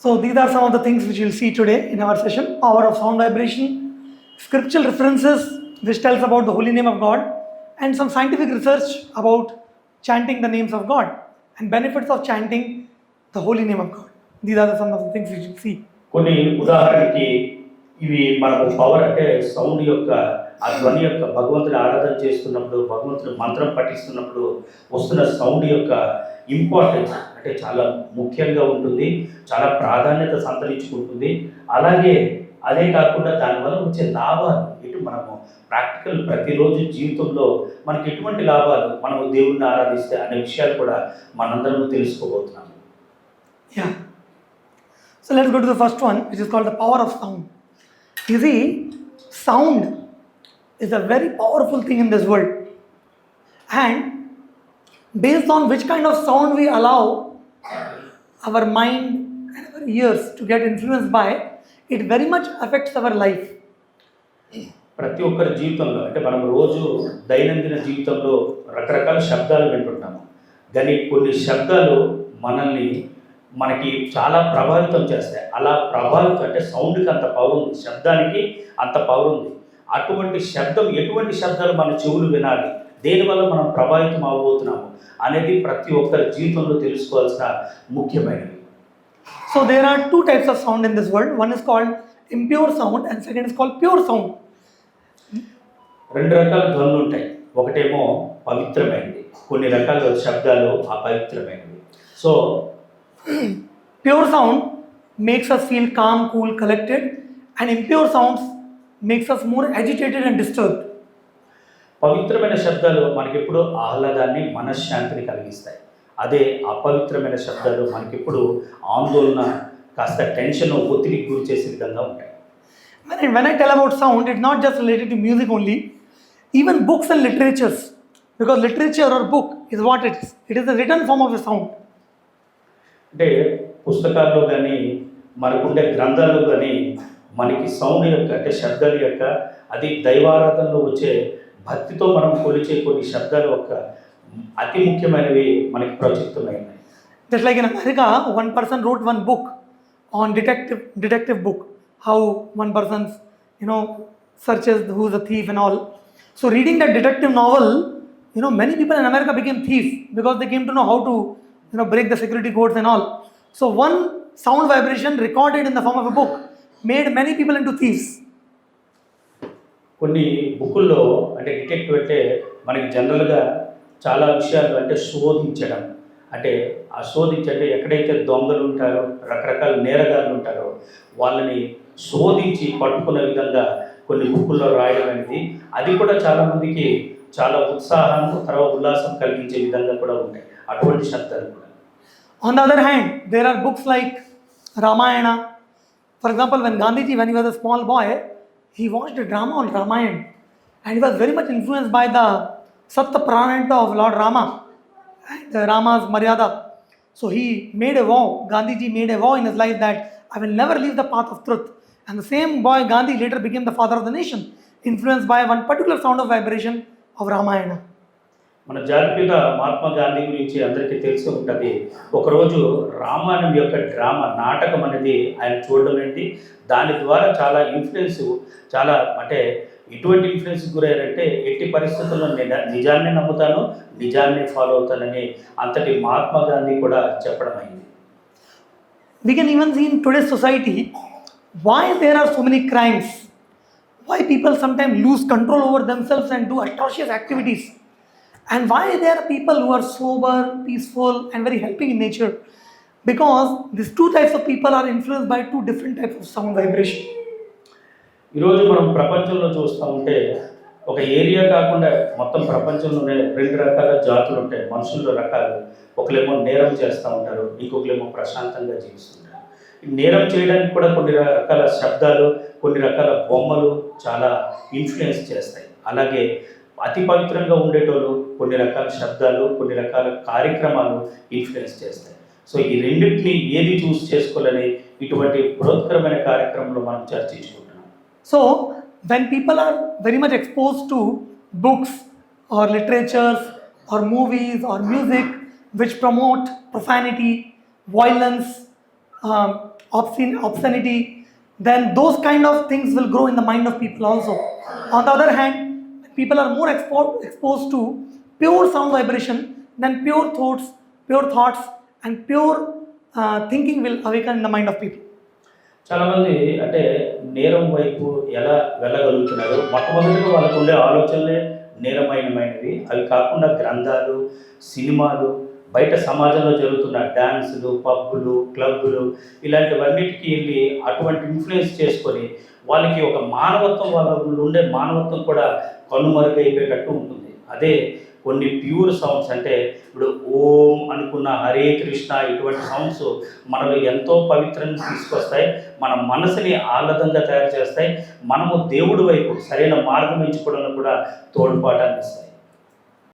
So these are some of the things which you'll see today in our session. Power of sound vibration, scriptural references which tells about the holy name of God, and some scientific research about chanting the names of God and benefits of chanting the holy name of God. These are some of the things which you'll see. కొన్ని ఉదాహరణకి ఇవి మనము power అంటే sound యొక్క ఆ ధ్వని యొక్క భగవంతుని ఆరాధన చేస్తున్నప్పుడు భగవంతుని మంత్రం పఠిస్తున్నప్పుడు వస్తున్న సౌండ్ యొక్క ఇంపార్టెన్స్ అంటే చాలా ముఖ్యంగా ఉంటుంది, చాలా ప్రాధాన్యత సంతరించుకుంటుంది. అలాగే అదే కాకుండా దానివల్ల వచ్చే లాభాలు ఇటు మనము ప్రాక్టికల్ ప్రతిరోజు జీవితంలో మనకి ఎటువంటి లాభాలు మనము దేవుణ్ణి ఆరాధిస్తే అనే విషయాలు కూడా మనందరం తెలుసుకోబోతున్నాము. Yeah. So let's go to the first one, which is called the power of sound. You see, sound is a very powerful thing in this world. And based on which kind of sound we allow our mind and our ears to get influenced by, it very much affects our life. ప్రతి ఒక్కరి జీవితంలో అంటే మనం రోజు దైనందిన జీవితంలో రకరకాల శబ్దాలు వింటుంటాము, కానీ కొన్ని శబ్దాలు మనకి చాలా ప్రభావితం చేస్తాయి. అలా ప్రభావితం అంటే సౌండ్కి అంత పవర్ ఉంది, శబ్దానికి అంత పవర్ ఉంది. అటువంటి శబ్దం, ఎటువంటి శబ్దాలు మన చెవులు వినాలి, దేనివల్ల మనం ప్రభావితం అవ్వబోతున్నాము అనేది ప్రతి ఒక్కరి జీవితంలో తెలుసుకోవాల్సిన ముఖ్యమైనది. So there are two types of sound in this world. One is called impure sound and second is called pure sound. రెండు రకాల ధ్వనులు ఉంటాయి. ఒకటేమో పవిత్రమైనది, కొన్ని రకాల శబ్దాలు అపవిత్రమైనవి. So pure sound makes us feel calm, cool, collected, and impure sounds makes us more agitated and disturbed. పవిత్రమైన శబ్దాలు మనకెప్పుడు ఆహ్లాదాన్ని, మనశ్శాంతిని కలిగిస్తాయి. అదే అపవిత్రమైన శబ్దాలు మనకెప్పుడు ఆందోళన, కాస్త టెన్షన్, ఒత్తిడికి గురి చేసే విధంగా ఉంటాయి. When I tell about sound, it's not just related to music only. Even books and literatures, because literature or book is what it is. It is the written form of a sound. అంటే పుస్తకాల్లో కానీ మనకుండే గ్రంథాల్లో కానీ మనకి sound యొక్క అంటే శబ్దాల యొక్క అది దైవారాధనలో వచ్చే భక్తితో మనం కొలిచే కొన్ని శబ్దాలు ఒక అతి ముఖ్యమైనవి మనకి ప్రచురితమైనవి. Just like in America, one person wrote one book on detective book, how one person's searches who's a thief and all. So reading that detective novel, many people in America became thieves because they came to know how to break the security codes and all. So one sound vibration recorded in the form of a book made many people into thieves. కొన్ని బుక్కుల్లో అంటే detective అంటే మనకి జనరల్గా చాలా విషయాలు అంటే శోధించడం, అంటే ఆ శోధించంటే ఎక్కడైతే దొంగలు ఉంటారో, రకరకాల నేరగాళ్ళు ఉంటారో వాళ్ళని శోధించి పట్టుకునే విధంగా కొన్ని బుక్కుల్లో రాయడం అనేది అది కూడా చాలామందికి చాలా ఉత్సాహం, తర్వాత ఉల్లాసం కలిగించే విధంగా కూడా ఉంటాయి అటువంటి శబ్దాలు కూడా. On the other hand, there are books like Ramayana. For example, when Gandhiji, when he was a small boy, he watched a drama on Ramayana and he was very much influenced by the Satya Pranayanta of Lord Rama and Rama's Maryada. So he made a vow, Gandhiji made a vow in his life that I will never leave the path of truth. And the same boy Gandhi later became the father of the nation, influenced by one particular sound of vibration of Ramayana. మన జాతిపిత మహాత్మా గాంధీ గురించి అందరికీ తెలిసి ఉంటుంది. ఒకరోజు రామాయణం యొక్క drama నాటకం అనేది ఆయన చూడడం ఏంటి, దాని ద్వారా చాలా ఇన్ఫ్లుయెన్స్, చాలా అంటే ఎటువంటి ఇన్ఫ్లుయెన్స్ గురయ్యారంటే ఎట్టి పరిస్థితుల్లో నిజాన్ని నమ్ముతాను, నిజాన్ని ఫాలో అవుతానని అంతటి మహాత్మా గాంధీ కూడా చెప్పడం అయింది. We can even see in today's society why there are so many crimes, why people sometimes lose control over themselves and do atrocious activities, and why there are people who are sober, peaceful and very helping in nature, because these two types of people are influenced by two different types of sound vibration. ఈరోజు మనం ప్రపంచంలో చూస్తూ ఉంటే ఒక area కాకుండా మొత్తం ప్రపంచంలోనే రెండు రకాల జాతులు ఉంటాయి, మనుషుల రకాలు. ఒకరేమో నేరం చేస్తూ ఉంటారు, ఇంకొకరేమో ప్రశాంతంగా జీవిస్తుంటారు. ఈ నేరం చేయడానికి కూడా కొన్ని రకాల శబ్దాలు, కొన్ని రకాల బొమ్మలు చాలా ఇన్ఫ్లుయెన్స్ చేస్తాయి. అలాగే అతి పవిత్రంగా ఉండేటోళ్ళు కొన్ని రకాల శబ్దాలు, కొన్ని రకాల కార్యక్రమాలు ఇన్ఫ్లుయెన్స్ చేస్తాయి. సో ఈ రెండింటిని ఏది చూస్ చేసుకోవాలని ఇటువంటి బృహత్కరమైన కార్యక్రమంలో మనం చర్చించుకుంటున్నాం. So when people are very much exposed to books or literatures or movies or music which promote profanity, violence obscenity, then those kind of things will grow in the mind of people also. On the other hand, people are more exposed to pure sound vibration, then pure thoughts and pure thinking will awaken in the mind of people. చాలామంది అంటే నేరం వైపు ఎలా వెళ్ళగలుగుతున్నారు? మొట్టమొదటిగా వాళ్ళకు ఉండే ఆలోచనలే నేరమైనవి. అవి కాకుండా గ్రంథాలు, సినిమాలు, బయట సమాజంలో జరుగుతున్న డ్యాన్సులు, పబ్బులు, క్లబ్బులు ఇలాంటివన్నిటికీ వెళ్ళి అటువంటి ఇన్ఫ్లుయెన్స్ చేసుకొని వాళ్ళకి ఒక మానవత్వం, వాళ్ళ ఉండే మానవత్వం కూడా కనుమరుగైపోయేటట్టు ఉంటుంది. అదే కొన్ని ప్యూర్ సౌండ్స్ అంటే ఇప్పుడు ఓం అనుకున్న, హరే కృష్ణ ఇటువంటి సౌండ్స్ మనలో ఎంతో పవిత్రాన్ని తీసుకొస్తాయి, మన మనసుని ఆహ్లాదంగా తయారు చేస్తాయి, మనము దేవుడి వైపు సరైన మార్గం ఎంచుకోవడంలో కూడా తోడ్పాటు అందిస్తాయి.